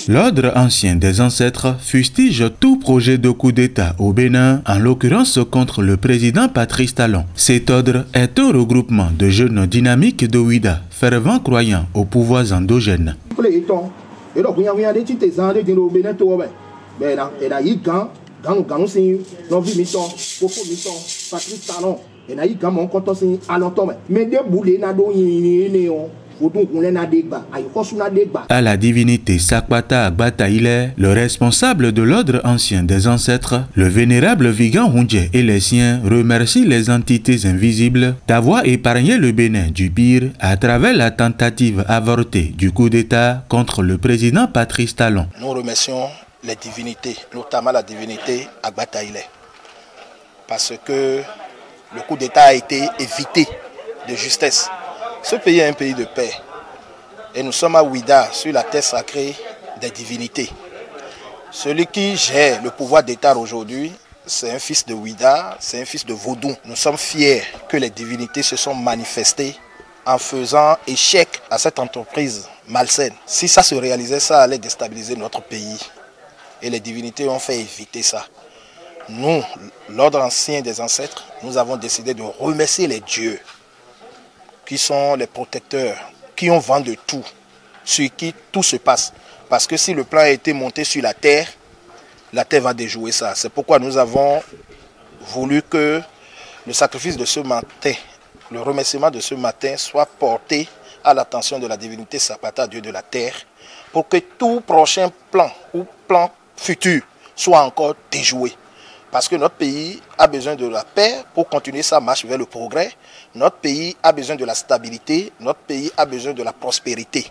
L'ordre ancien des ancêtres fustige tout projet de coup d'État au Bénin, en l'occurrence contre le président Patrice Talon. Cet ordre est un regroupement de jeunes dynamiques de Ouida, fervents croyants aux pouvoirs endogènes. À la divinité Sakbata Agbata Ile, le responsable de l'ordre ancien des ancêtres, le vénérable Vigan Hundje et les siens remercient les entités invisibles d'avoir épargné le Bénin du pire à travers la tentative avortée du coup d'État contre le président Patrice Talon. Nous remercions les divinités, notamment la divinité Agbata Ile, parce que le coup d'État a été évité de justesse. Ce pays est un pays de paix. Et nous sommes à Ouida, sur la terre sacrée des divinités. Celui qui gère le pouvoir d'État aujourd'hui, c'est un fils de Ouida, c'est un fils de Vodou. Nous sommes fiers que les divinités se sont manifestées en faisant échec à cette entreprise malsaine. Si ça se réalisait, ça allait déstabiliser notre pays. Et les divinités ont fait éviter ça. Nous, l'ordre ancien des ancêtres, nous avons décidé de remercier les dieux, qui sont les protecteurs, qui ont vent de tout, sur qui tout se passe. Parce que si le plan a été monté sur la terre va déjouer ça. C'est pourquoi nous avons voulu que le sacrifice de ce matin, le remerciement de ce matin soit porté à l'attention de la divinité Sapata, Dieu de la terre, pour que tout prochain plan ou plan futur soit encore déjoué. Parce que notre pays a besoin de la paix pour continuer sa marche vers le progrès. Notre pays a besoin de la stabilité. Notre pays a besoin de la prospérité.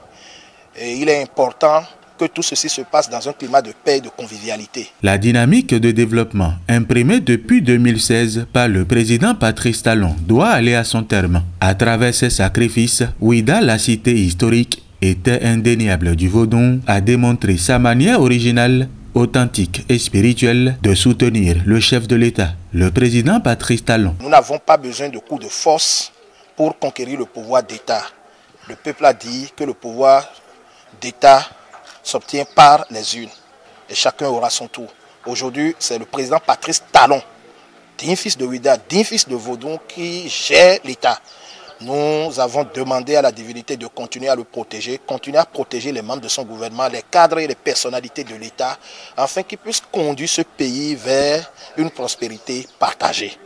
Et il est important que tout ceci se passe dans un climat de paix et de convivialité. La dynamique de développement imprimée depuis 2016 par le président Patrice Talon doit aller à son terme. À travers ses sacrifices, Ouida, la cité historique, était indéniable du Vodou, a démontré sa manière originale, authentique et spirituelle de soutenir le chef de l'État, le président Patrice Talon. Nous n'avons pas besoin de coups de force pour conquérir le pouvoir d'État. Le peuple a dit que le pouvoir d'État s'obtient par les urnes et chacun aura son tour. Aujourd'hui, c'est le président Patrice Talon, digne fils de Ouida, digne fils de Vodou, qui gère l'État. Nous avons demandé à la divinité de continuer à le protéger, continuer à protéger les membres de son gouvernement, les cadres et les personnalités de l'État, afin qu'ils puissent conduire ce pays vers une prospérité partagée.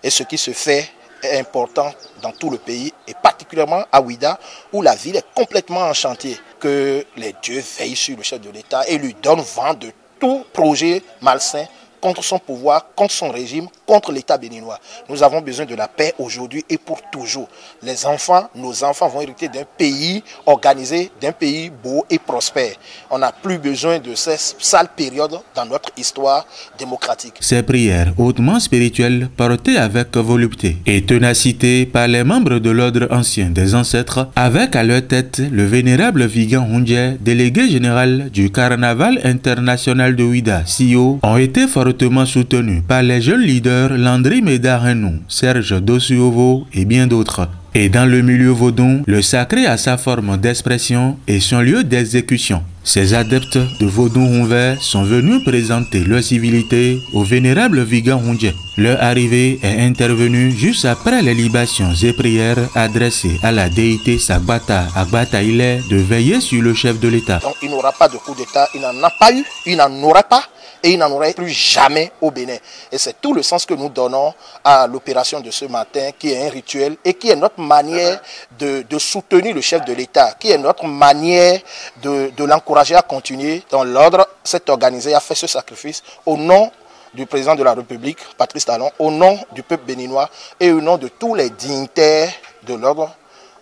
Et ce qui se fait est important dans tout le pays, et particulièrement à Ouida, où la ville est complètement en chantier. Que les dieux veillent sur le chef de l'État et lui donnent vent de tout projet malsain contre son pouvoir, contre son régime, contre l'État béninois. Nous avons besoin de la paix aujourd'hui et pour toujours. Les enfants, nos enfants vont hériter d'un pays organisé, d'un pays beau et prospère. On n'a plus besoin de ces sales périodes dans notre histoire démocratique. Ces prières hautement spirituelles portées avec volupté et ténacité par les membres de l'ordre ancien des ancêtres, avec à leur tête le vénérable Vigan Hundje, délégué général du Carnaval international de Ouida, CEO, ont été fortement soutenus par les jeunes leaders Landry Medarenou, Serge Dossuovo et bien d'autres. Et dans le milieu vaudou, le sacré a sa forme d'expression et son lieu d'exécution. Ces adeptes de Vodou Hunver sont venus présenter leur civilité au vénérable Vigan Hundje. Leur arrivée est intervenue juste après les libations et prières adressées à la déité Sakbata Agbata Ile de veiller sur le chef de l'État. Donc il n'aura pas de coup d'État, il n'en a pas eu, il n'en aura pas. Et il n'en aurait plus jamais au Bénin. Et c'est tout le sens que nous donnons à l'opération de ce matin, qui est un rituel et qui est notre manière de soutenir le chef de l'État, qui est notre manière de l'encourager à continuer. Dans l'ordre s'est organisé, a fait ce sacrifice au nom du président de la République, Patrice Talon, au nom du peuple béninois et au nom de tous les dignitaires de l'ordre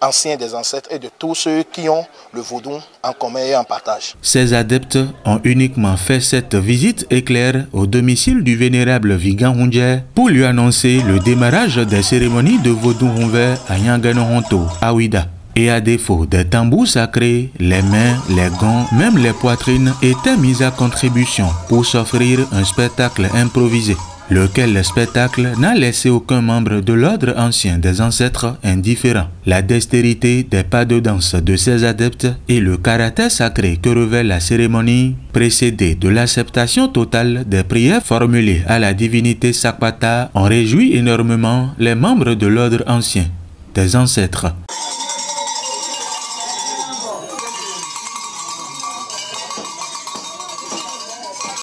anciens des ancêtres et de tous ceux qui ont le vaudou en commun et en partage. Ces adeptes ont uniquement fait cette visite éclair au domicile du vénérable Vigan Hundje pour lui annoncer le démarrage des cérémonies de vaudou Hunver à Nyanganohonto, à Ouida. Et à défaut des tambours sacrés, les mains, les gants, même les poitrines étaient mises à contribution pour s'offrir un spectacle improvisé. lequel spectacle n'a laissé aucun membre de l'ordre ancien des ancêtres indifférent. La dextérité des pas de danse de ses adeptes et le caractère sacré que revêt la cérémonie, précédée de l'acceptation totale des prières formulées à la divinité Sakpata, ont réjoui énormément les membres de l'ordre ancien des ancêtres.